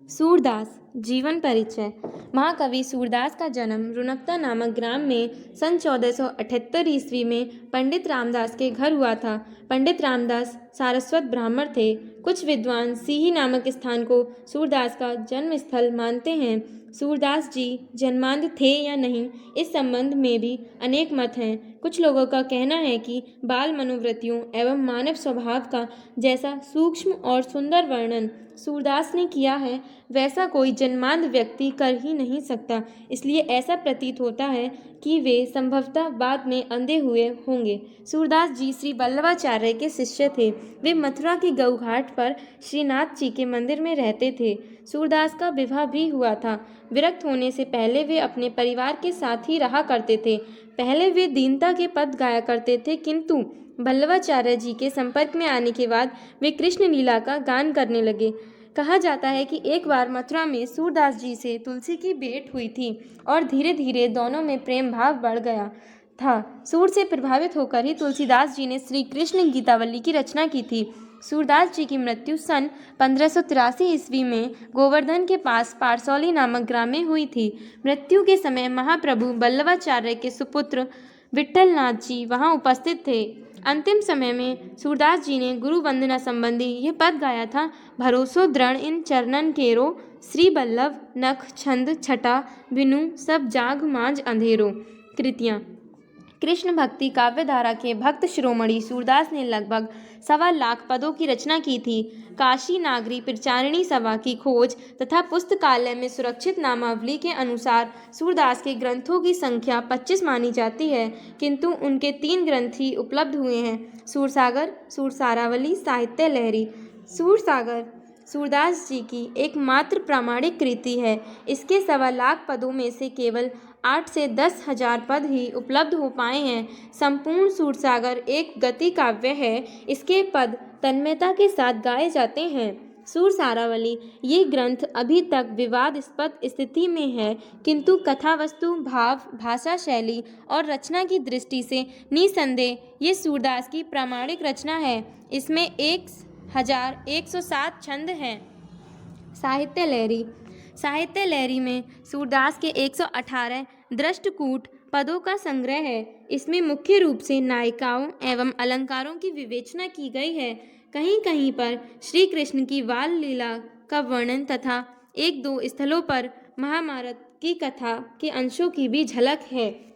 सूरदास जीवन परिचय। महाकवि सूरदास का जन्म रुनकता नामक ग्राम में सन 1478 ईस्वी में पंडित रामदास के घर हुआ था। पंडित रामदास सारस्वत ब्राह्मण थे। कुछ विद्वान सीही नामक स्थान को सूरदास का जन्म स्थल मानते हैं। सूरदास जी जन्मांध थे या नहीं, इस संबंध में भी अनेक मत हैं। कुछ लोगों का कहना है कि बाल मनोवृत्तियों एवं मानव स्वभाव का जैसा सूक्ष्म और सुंदर वर्णन सूरदास ने किया है, वैसा कोई जन्मांध व्यक्ति कर ही नहीं सकता। इसलिए ऐसा प्रतीत होता है कि वे संभवतः बाद में अंधे हुए होंगे। सूरदास जी श्री वल्लभाचार्य के शिष्य थे। वे मथुरा के गौघाट पर श्रीनाथ जी के मंदिर में रहते थे। सूरदास का विवाह भी हुआ था। विरक्त होने से पहले वे अपने परिवार के साथ ही रहा करते थे। पहले वे दीनता के पद गाया करते थे, किंतु वल्लभाचार्य जी के संपर्क में आने के बाद वे कृष्ण लीला का गान करने लगे। कहा जाता है कि एक बार मथुरा में सूरदास जी से तुलसी की भेंट हुई थी और धीरे धीरे दोनों में प्रेम भाव बढ़ गया था। सूर से प्रभावित होकर ही तुलसीदास जी ने श्री कृष्ण गीतावली की रचना की थी। सूरदास जी की मृत्यु सन 1583 ईस्वी में गोवर्धन के पास पारसौली नामक ग्राम में हुई थी। मृत्यु के समय महाप्रभु वल्लभाचार्य के सुपुत्र विट्ठलनाथ जी वहां उपस्थित थे। अंतिम समय में सूरदास जी ने गुरु वंदना संबंधी यह पद गाया था। भरोसो दृढ़ इन चरणन केरो, श्री बल्लभ नख छंद छटा बिनु सब जाग मांझ अंधेरो। कृतियाँ। कृष्ण भक्ति काव्यधारा के भक्त शिरोमणि सूरदास ने लगभग 1.25 लाख पदों की रचना की थी। काशी नागरी प्रचारिणी सभा की खोज तथा पुस्तकालय में सुरक्षित नामावली के अनुसार सूरदास के ग्रंथों की संख्या 25 मानी जाती है, किंतु उनके 3 ग्रंथ ही उपलब्ध हुए हैं: सूरसागर, सूरसारावली, साहित्य लहरी। सूरसागर सूरदास जी की एकमात्र प्रामाणिक कृति है। इसके 1.25 लाख पदों में से केवल 8 से 10 हजार पद ही उपलब्ध हो पाए हैं। संपूर्ण सूरसागर एक गति काव्य है। इसके पद तन्मयता के साथ गाए जाते हैं। सूरसारावली ये ग्रंथ अभी तक विवादास्पद स्थिति में है, किंतु कथावस्तु, भाव, भाषा शैली और रचना की दृष्टि से निसंदेह ये सूरदास की प्रामाणिक रचना है। इसमें 1107 छंद हैं। साहित्य लहरी। साहित्य लहरी में सूरदास के 118 दृष्टकूट पदों का संग्रह है। इसमें मुख्य रूप से नायिकाओं एवं अलंकारों की विवेचना की गई है। कहीं कहीं पर श्री कृष्ण की बाल लीला का वर्णन तथा 1-2 स्थलों पर महाभारत की कथा के अंशों की भी झलक है।